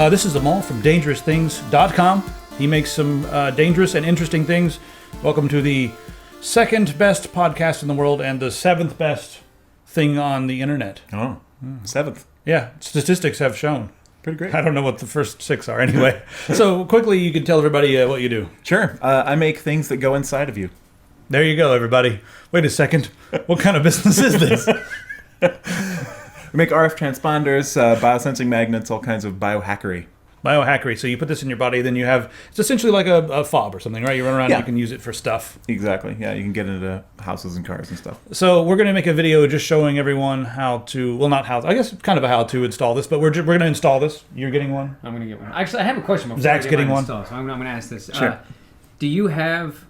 This is Amal from DangerousThings.com. He makes some dangerous and interesting things. Welcome to the second best podcast in the world and the seventh best thing on the internet. Oh, seventh. Yeah, statistics have shown. Pretty great. I don't know what the first six are anyway. So quickly, you can tell everybody what you do. Sure. I make things that go inside of you. There you go, everybody. Wait a second. What kind of business is this? We make RF transponders, biosensing magnets, all kinds of biohackery. Biohackery. So you put this in your body, then you have, it's essentially like a fob or something, right? You run around and you can use it for stuff. Exactly. Yeah, you can get into houses and cars and stuff. So we're going to make a video just showing everyone how to, well, not how, I guess kind of a how to install this, but we're going to install this. You're getting one? I'm going to get one. Actually, I have a question. Zach's getting one. Install, so I'm going to ask this. Sure. Do you have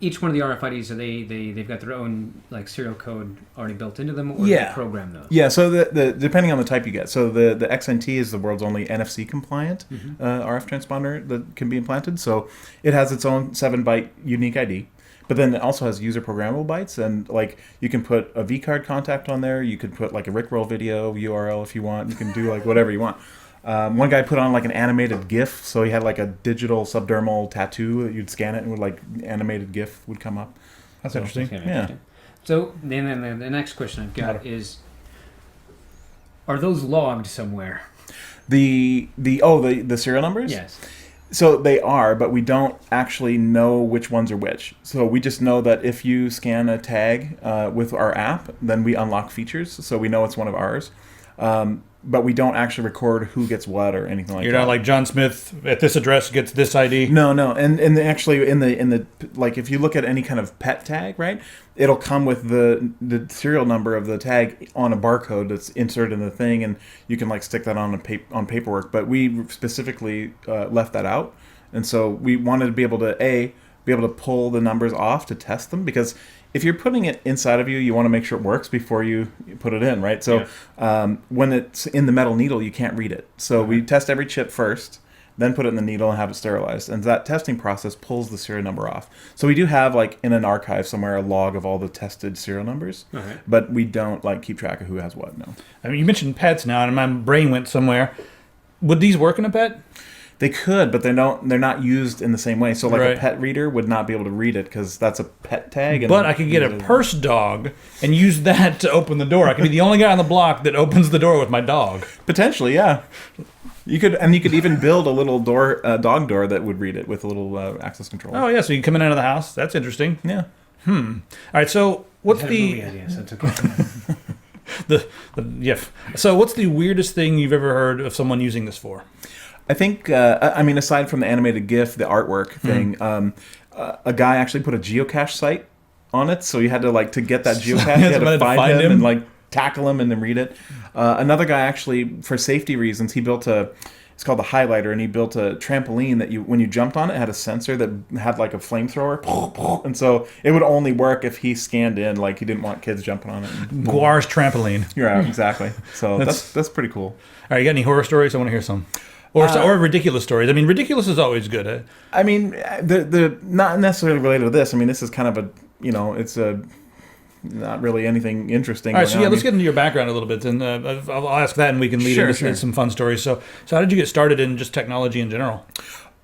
each one of the RFIDs? Are they've got their own like serial code already built into them, or do you program those? Yeah. So the depending on the type you get. So the XNT is the world's only NFC compliant RF transponder that can be implanted. So it has its own 7-byte unique ID. But then it also has user programmable bytes, and like you can put a vCard contact on there. You could put like a Rickroll video URL if you want. You can do like whatever you want. One guy put on like an animated GIF, so he had like a digital subdermal tattoo. You'd scan it and would like animated GIF would come up. That's interesting. Interesting. So then the next question I've got is: are those logged somewhere? The serial numbers? Yes. So they are, but we don't actually know which ones are which. So we just know that if you scan a tag with our app, then we unlock features, so we know it's one of ours. But we don't actually record who gets what or anything like that. You're not like John Smith at this address gets this ID. No, and actually in the like if you look at any kind of pet tag, right, it'll come with the serial number of the tag on a barcode that's inserted in the thing, and you can like stick that on paperwork. But we specifically left that out, and so we wanted to be able to pull the numbers off to test them, because if you're putting it inside of you, you want to make sure it works before you put it in, right? So when it's in the metal needle, you can't read it. So we test every chip first, then put it in the needle and have it sterilized. And that testing process pulls the serial number off. So we do have like in an archive somewhere a log of all the tested serial numbers, but we don't like keep track of who has what, no. I mean, you mentioned pets now, and my brain went somewhere. Would these work in a pet? They could, but they're not used in the same way. So like a pet reader would not be able to read it because that's a pet tag. But I could get a purse dog and use that to open the door. I could be the only guy on the block that opens the door with my dog. Potentially, yeah. You could even build a little dog door that would read it with a little access control. Oh yeah, so you can come in and out of the house. That's interesting. Yeah. All right, so what's the idea, so it's okay. So what's the weirdest thing you've ever heard of someone using this for? I think, aside from the animated GIF, the artwork thing, a guy actually put a geocache site on it, so you had to get that geocache, you had to find him and like tackle him and then read it. Another guy actually, for safety reasons, he built it's called the highlighter, and he built a trampoline that when you jumped on it, had a sensor that had like a flamethrower, and so it would only work if he scanned in, like he didn't want kids jumping on it. Guar's trampoline. Yeah, exactly. So that's pretty cool. All right, you got any horror stories? I want to hear some. Or ridiculous stories. I mean, ridiculous is always good. Eh? I mean, the not necessarily related to this. I mean, this is kind of it's not really anything interesting. All right, so let's get into your background a little bit, and I'll ask that, and we can lead into some fun stories. So how did you get started in just technology in general?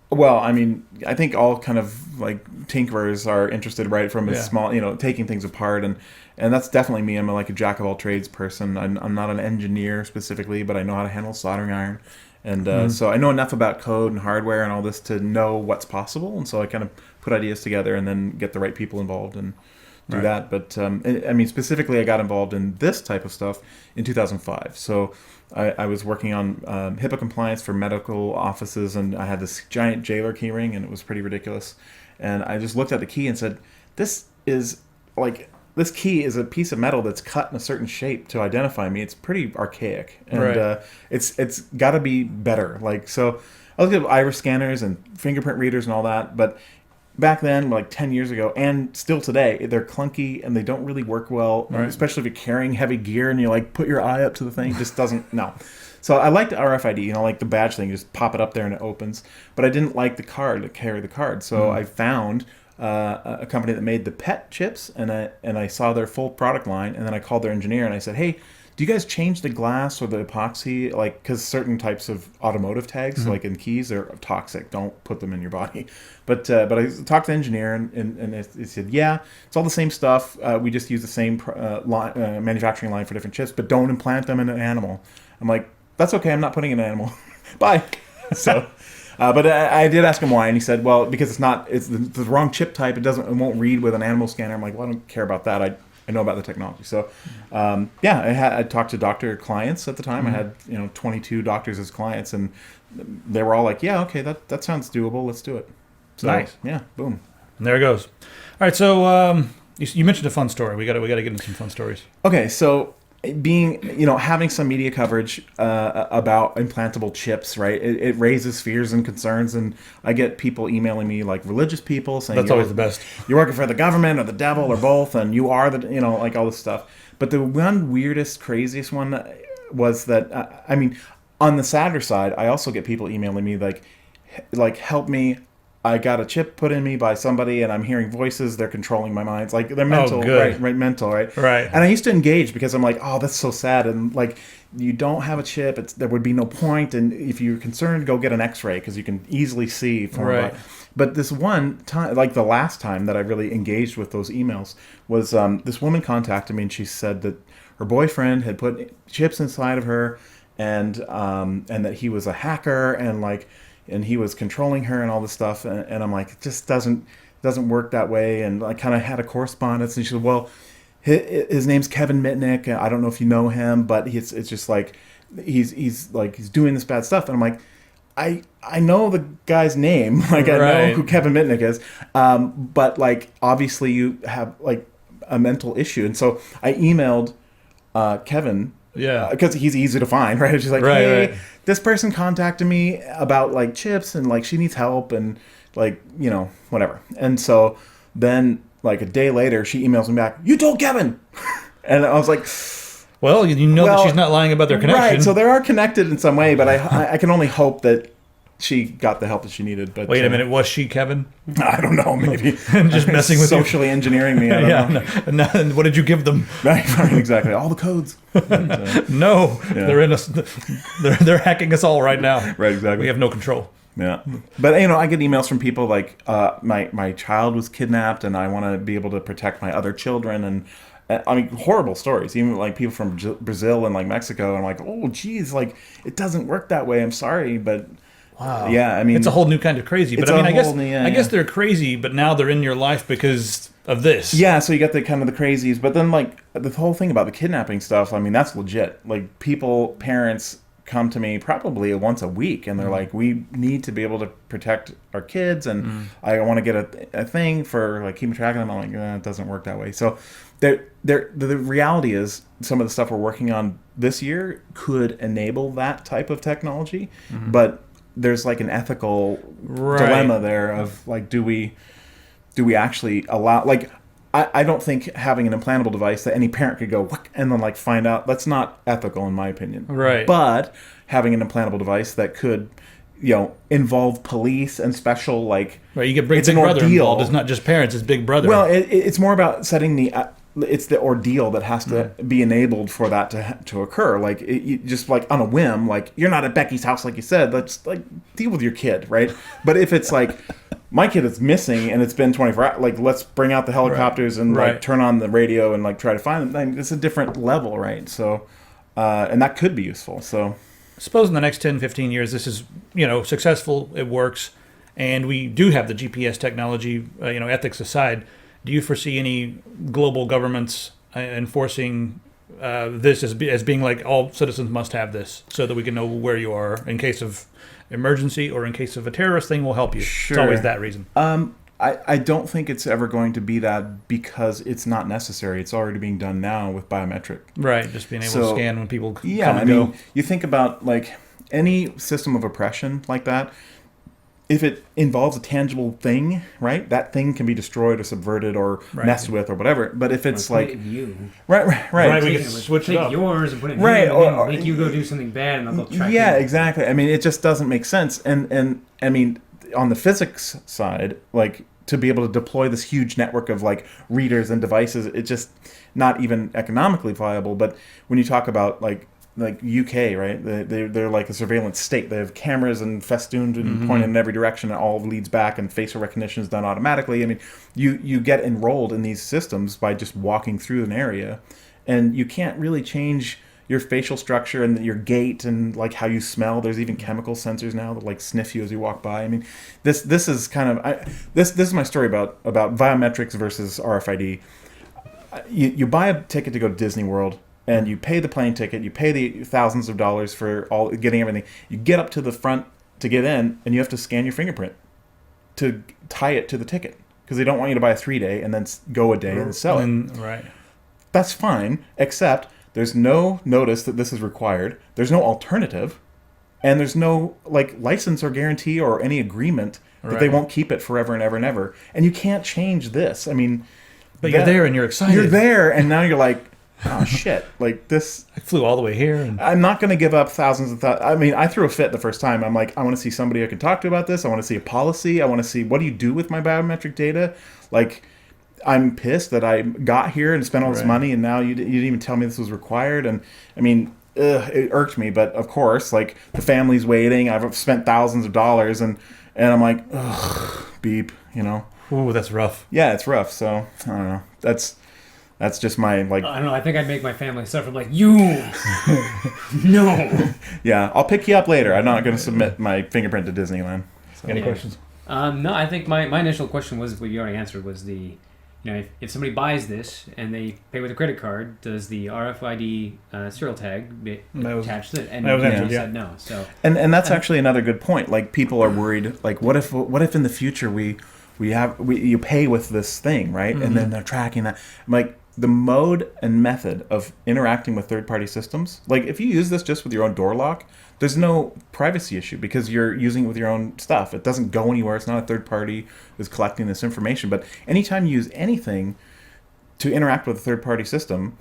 Well, I mean, I think all kind of like tinkerers are interested, right, from a small, taking things apart, and that's definitely me. I'm like a jack of all trades person. I'm not an engineer specifically, but I know how to handle soldering iron. And so I know enough about code and hardware and all this to know what's possible. And so I kind of put ideas together and then get the right people involved and do that. But I mean, specifically, I got involved in this type of stuff in 2005. So I was working on HIPAA compliance for medical offices, and I had this giant jailer key ring, and it was pretty ridiculous. And I just looked at the key and said, this key is a piece of metal that's cut in a certain shape to identify me. It's pretty archaic, and it's got to be better. Like, so I looked at iris scanners and fingerprint readers and all that, but back then, like 10 years ago, and still today, they're clunky and they don't really work well, especially if you're carrying heavy gear and you like put your eye up to the thing. It just doesn't, no. So I liked RFID, like the badge thing, you just pop it up there and it opens. But I didn't like the card to carry the card. So I found a company that made the PET chips, and I saw their full product line, and then I called their engineer and I said, hey, do you guys change the glass or the epoxy? Like, because certain types of automotive tags, like in keys, are toxic. Don't put them in your body. But I talked to the engineer, and it said, yeah, it's all the same stuff. We just use the same manufacturing line for different chips, but don't implant them in an animal. I'm like, that's okay. I'm not putting in an animal. Bye. So, but I did ask him why, and he said, well, because it's the wrong chip type. It won't read with an animal scanner. I'm like, well, I don't care about that. I know about the technology. So, I talked to doctor clients at the time. I had 22 doctors as clients, and they were all like, yeah, okay, that sounds doable. Let's do it. So, nice. Yeah, boom. And there it goes. All right, so you mentioned a fun story. We got to get into some fun stories. Okay, so having some media coverage about implantable chips, right? It raises fears and concerns, and I get people emailing me, like religious people, saying that's always the best. You're working for the government or the devil or both, and you are like all this stuff. But the one weirdest, craziest one was that on the sadder side, I also get people emailing me like help me. I got a chip put in me by somebody, and I'm hearing voices. They're controlling my mind. It's like they're mental, right? Mental, right? Right. And I used to engage because I'm like, oh, that's so sad. And like, you don't have a chip. There would be no point. And if you're concerned, go get an X-ray because you can easily see. Right. But this one time, like the last time that I really engaged with those emails was this woman contacted me, and she said that her boyfriend had put chips inside of her, and that he was a hacker, and he was controlling her and all this stuff. And I'm like, it just doesn't work that way. And I kind of had a correspondence, and she said, well, his name's Kevin Mitnick. I don't know if you know him, but it's just like, he's doing this bad stuff. And I'm like, I know the guy's name. Like, I know who Kevin Mitnick is. But like, obviously you have like a mental issue. And so I emailed Kevin. Yeah, because he's easy to find, right? She's like, hey, this person contacted me about like chips, and like she needs help, and like whatever. And so then like a day later, she emails me back, you told Kevin. And I was like, well, that she's not lying about their connection, right? So they are connected in some way, but I can only hope that she got the help that she needed. But wait a minute, was she Kevin? I don't know, maybe just messing with socially engineering me. I don't know. No, what did you give them? Right, exactly, all the codes. No, they're in us. They're hacking us all right now. Right, exactly. We have no control. Yeah, but I get emails from people like my child was kidnapped, and I want to be able to protect my other children, and I mean horrible stories. Even like people from Brazil and like Mexico. And I'm like, oh, geez, like it doesn't work that way. I'm sorry, but. Wow. Yeah, I mean, it's a whole new kind of crazy. But I guess they're crazy, but now they're in your life because of this. Yeah, so you got the kind of the crazies, but then like the whole thing about the kidnapping stuff, I mean, that's legit. Like parents come to me probably once a week, and they're like, we need to be able to protect our kids, and I want to get a thing for like keeping track of them. I'm like, it doesn't work that way. So the reality is some of the stuff we're working on this year could enable that type of technology, but there's like an ethical dilemma there of like, do we actually allow, like, I don't think having an implantable device that any parent could go and then like find out, that's not ethical in my opinion. Right. But having an implantable device that could, involve police and special like, right, you get Big Brother involved. It's not just parents; it's Big Brother. Well, it's more about setting it's the ordeal that has to be enabled for that to occur. Like, you just like on a whim, like you're not at Becky's house, like you said. Let's like deal with your kid, right? But if it's like my kid is missing and it's been 24 hours, like let's bring out the helicopters and like turn on the radio and like try to find them. It's a different level, right? So, and that could be useful. So, suppose in the next 10, 15 years, this is successful. It works, and we do have the GPS technology. Ethics aside. Do you foresee any global governments enforcing this as being like all citizens must have this so that we can know where you are in case of emergency or in case of a terrorist thing? We'll help you. Sure. It's always that reason. I don't think it's ever going to be that because it's not necessary. It's already being done now with biometric. Right, just being able to scan when people come and go. Mean, you think about like any system of oppression like that. If it involves a tangible thing, right, that thing can be destroyed or subverted or messed with or whatever. But if it's like right, we can switch it up. Yours and put it in or make you go do something bad and they'll track you. Exactly. I mean, it just doesn't make sense. And I mean, on the physics side, like to be able to deploy this huge network of like readers and devices. It's just not even economically viable. But when you talk about like UK, right? They're like a surveillance state. They have cameras and festooned and pointed in every direction, and all leads back, and facial recognition is done automatically. I mean, you get enrolled in these systems by just walking through an area, and you can't really change your facial structure and your gait and like how you smell. There's even chemical sensors now that like sniff you as you walk by. I mean, this is kind of this is my story about biometrics versus RFID. You buy a ticket to go to Disney World, and you pay the plane ticket, you pay the thousands of dollars for all getting everything. You get up to the front to get in, and you have to scan your fingerprint to tie it to the ticket, because they don't want you to buy a 3-day and then go a day and sell it. Right. That's fine, except there's no notice that this is required. There's no alternative, and there's no like license or guarantee or any agreement that they won't keep it forever and ever and ever. And you can't change this. I mean, but you're there and you're excited. You're there, and now you're like, oh shit! Like this, I flew all the way here. And I'm not going to give up thousands of I mean, I threw a fit the first time. I'm like, I want to see somebody I can talk to about this. I want to see a policy. I want to see, what do you do with my biometric data? Like, I'm pissed that I got here and spent all this money, and now you didn't even tell me this was required. And I mean, it irked me. But of course, like, the family's waiting. I've spent thousands of dollars, and I'm like, ugh, beep. You know. Ooh, that's rough. Yeah, it's rough. So I don't know. That's just my, like... I don't know. I think I'd make my family suffer. Like, you! No! Yeah, I'll pick you up later. I'm not going to submit my fingerprint to Disneyland. So. Any questions? No, I think my initial question was, what you already answered, was the... You know, if somebody buys this and they pay with a credit card, does the RFID serial tag be attached to it? And you said no. So and that's actually another good point. Like, people are worried. Like, what if in the future you pay with this thing, right? Mm-hmm. And then they're tracking that. I'm like, the mode and method of interacting with third-party systems. Like, if you use this just with your own door lock, there's no privacy issue because you're using it with your own stuff. It doesn't go anywhere. It's not a third party that's collecting this information. But anytime you use anything to interact with a third-party system,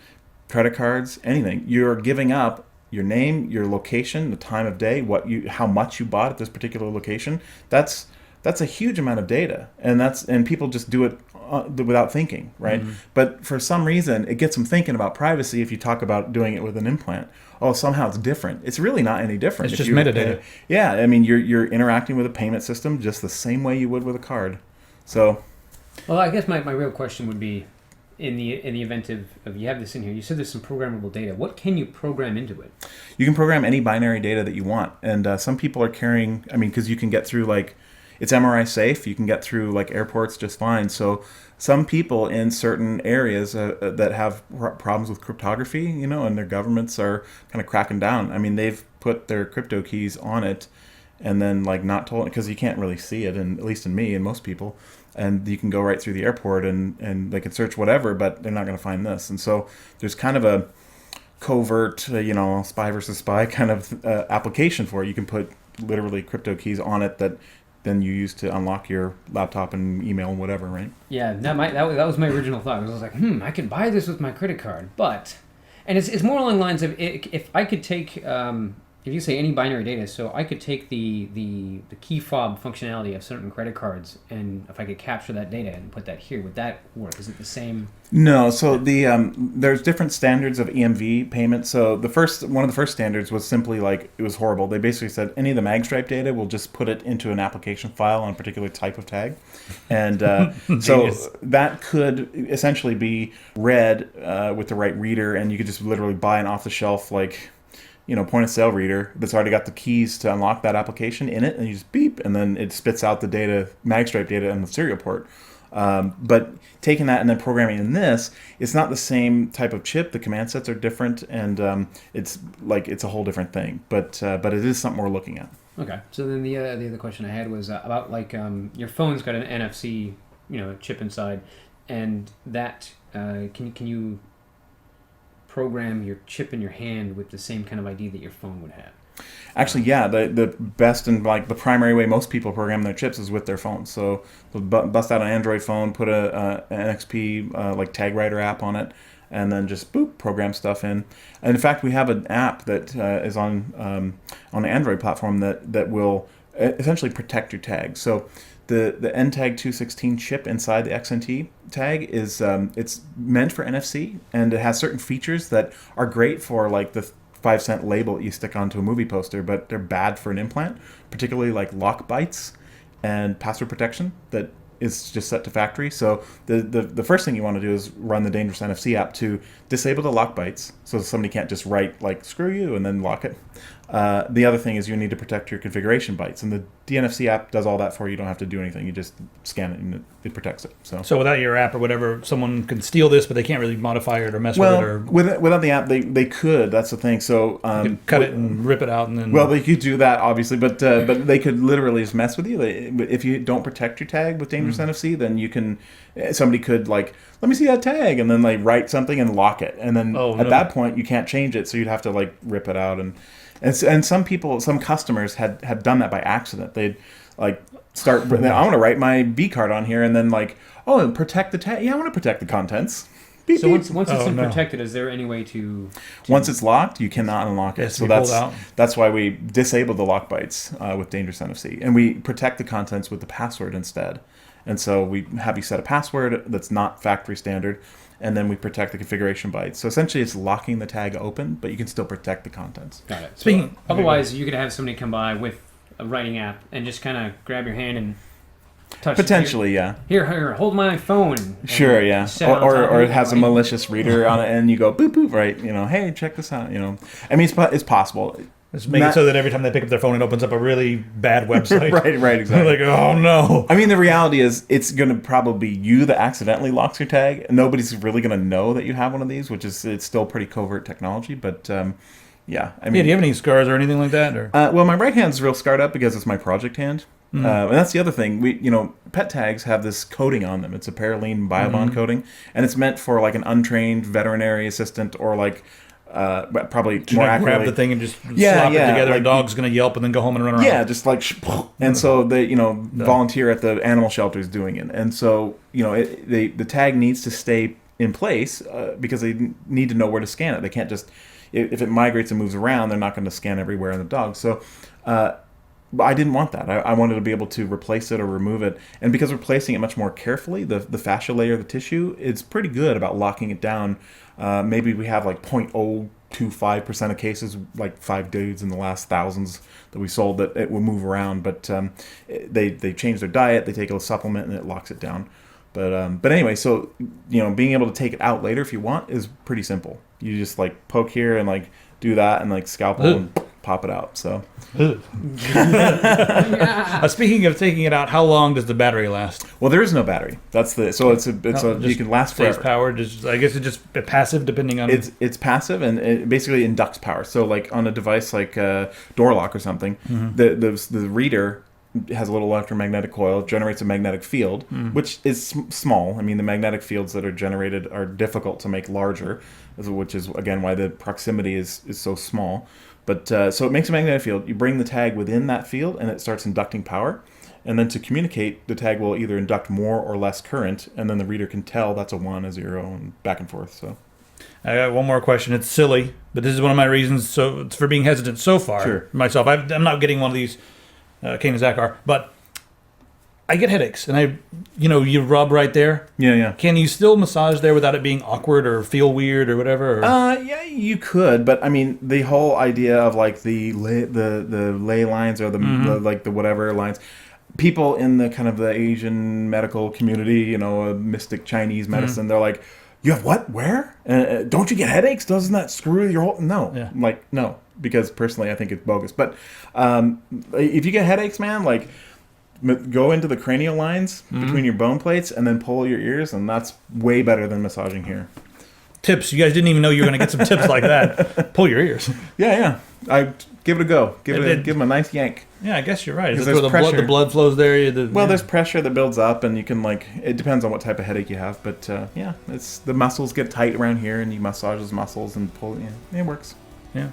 credit cards, anything, you're giving up your name, your location, the time of day, how much you bought at this particular location. That's a huge amount of data, and people just do it without thinking, right? Mm-hmm. But for some reason, it gets them thinking about privacy if you talk about doing it with an implant. Oh, somehow it's different. It's really not any different. It's just metadata. Yeah, I mean, you're interacting with a payment system just the same way you would with a card. So, well, I guess my real question would be, in the event of you have this in here, you said there's some programmable data. What can you program into it? You can program any binary data that you want, and some people are carrying. I mean, because you can get through, like, it's MRI safe. You can get through like airports just fine. So some people in certain areas that have problems with cryptography, you know, and their governments are kind of cracking down. I mean, they've put their crypto keys on it, and then like not told, because you can't really see it, and at least in me and most people. And you can go right through the airport and they can search whatever, but they're not going to find this. And so there's kind of a covert, spy versus spy kind of application for it. You can put literally crypto keys on it that then you use to unlock your laptop and email and whatever, right? Yeah, that was my original thought. I was like, I can buy this with my credit card, but... And it's more along the lines of, if I could take... if you say any binary data, so I could take the key fob functionality of certain credit cards, and if I could capture that data and put that here, would that work? Is it the same? No. So there's different standards of EMV payment. So one of the first standards was simply like, it was horrible. They basically said any of the magstripe data, we'll just put it into an application file on a particular type of tag, and so that could essentially be read with the right reader, and you could just literally buy an off-the-shelf point of sale reader that's already got the keys to unlock that application in it, and you just beep, and then it spits out the data, magstripe data, in the serial port. But taking that and then programming in this, it's not the same type of chip. The command sets are different, and it's a whole different thing. But it is something we're looking at. Okay. So then the other question I had was about your phone's got an NFC chip inside, and that can you program your chip in your hand with the same kind of ID that your phone would have? Actually, yeah, the best and the primary way most people program their chips is with their phones. So they'll bust out an Android phone, put an NXP tag writer app on it, and then just boop, program stuff in. And in fact, we have an app that is on the Android platform that will essentially protect your tags. So the NTAG 216 chip inside the XNT tag is it's meant for NFC, and it has certain features that are great for like the 5-cent label that you stick onto a movie poster, but they're bad for an implant, particularly like lock bites and password protection that is just set to factory. So the first thing you want to do is run the Dangerous NFC app to disable the lock bites, so somebody can't just write like "screw you" and then lock it. The other thing is you need to protect your configuration bytes, and the DNFC app does all that for you. You don't have to do anything. You just scan it and it protects it. So without your app or whatever, someone can steal this, but they can't really modify it or mess with it. Or without the app, they could. That's the thing. So you could cut it and rip it out, and then they could do that obviously, but they could literally just mess with you. If you don't protect your tag with Dangerous NFC, then you can. Somebody could like, let me see that tag, and then like write something and lock it, and then at that point you can't change it, so you'd have to like rip it out. And some customers had done that by accident. They'd like start. I want to write my B card on here, and then like, and protect the tag. Yeah, I want to protect the contents. Beep, so beep. once it's protected, is there any way to? Once it's locked, you cannot unlock it. So that's why we disable the lock bytes with Dangerous NFC, and we protect the contents with the password instead. And so we have you set a password that's not factory standard, and then we protect the configuration bytes. So essentially, it's locking the tag open, but you can still protect the contents. Got it. So otherwise, you could have somebody come by with a writing app and just kind of grab your hand and touch. Potentially, yeah. Here, hold my phone. Sure, yeah. Or it has a malicious reader on it, and you go boop boop, right? Hey, check this out. I mean, it's possible. Just make it so that every time they pick up their phone, it opens up a really bad website. right, exactly. Like, oh no. I mean, the reality is, it's going to probably be you that accidentally locks your tag. Nobody's really going to know that you have one of these, it's still pretty covert technology. But yeah, I mean, do you have any scars or anything like that? Or? Well, my right hand's real scarred up because it's my project hand. Mm-hmm. And that's the other thing. Pet tags have this coating on them. It's a Parylene Biobond coating, and it's meant for like an untrained veterinary assistant or like. Probably more accurately, grab the thing and just slop it together. Like, a dog's going to yelp and then go home and run around. Yeah, just like, and so they, volunteer at the animal shelters doing it, and so the tag needs to stay in place because they need to know where to scan it. They can't just if it migrates and moves around, they're not going to scan everywhere in the dog. So. I didn't want that. I wanted to be able to replace it or remove it. And because we're placing it much more carefully, the fascia layer, the tissue, it's pretty good about locking it down. Maybe we have like 0.025% of cases, like 5 dudes in the last thousands that we sold, that it will move around. But they change their diet, they take a supplement, and it locks it down. But anyway, so being able to take it out later if you want is pretty simple. You just like poke here and like do that and like scalpel and pop it out. So speaking of taking it out, how long does the battery last? Well, there is no battery. You can last forever. Power. I guess it's just passive depending on. It's passive, and it basically inducts power. So like on a device like door lock or something, the reader has a little electromagnetic coil, generates a magnetic field, which is small. I mean, the magnetic fields that are generated are difficult to make larger, which is again why the proximity is so small. But so it makes a magnetic field. You bring the tag within that field, and it starts inducting power. And then to communicate, the tag will either induct more or less current, and then the reader can tell that's a 1, a 0, and back and forth. So I got one more question. It's silly, but this is one of my reasons for being hesitant so far. Sure. Myself, I'm not getting one of these Kane and Zach are, but I get headaches, and you rub right there. Yeah. Can you still massage there without it being awkward or feel weird or whatever? Yeah, you could, but I mean, the whole idea of like the ley lines or the whatever lines, people in the kind of the Asian medical community, mystic Chinese medicine, they're like, you have what? Where? Don't you get headaches? Doesn't that screw your whole? No, no, because personally, I think it's bogus. But if you get headaches, man, like. Go into the cranial lines between your bone plates and then pull your ears, and that's way better than massaging here. Tips. You guys didn't even know you were going to get some tips like that. Pull your ears. Yeah. I give it a go. Give them a nice yank. Yeah, I guess you're right. Is there's the blood flows there? There's pressure that builds up, and you can it depends on what type of headache you have, but it's the muscles get tight around here, and you massage those muscles and pull. Yeah, it works. Yeah.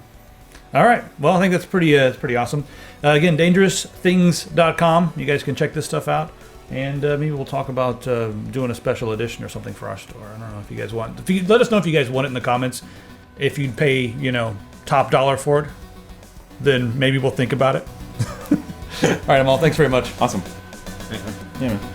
All right. Well, I think that's pretty awesome. Again, dangerousthings.com. You guys can check this stuff out. And maybe we'll talk about doing a special edition or something for our store. I don't know if you guys want. Let us know if you guys want it in the comments. If you'd pay, top dollar for it, then maybe we'll think about it. All right, Amal. Thanks very much. Awesome. Thanks, man. Yeah, man.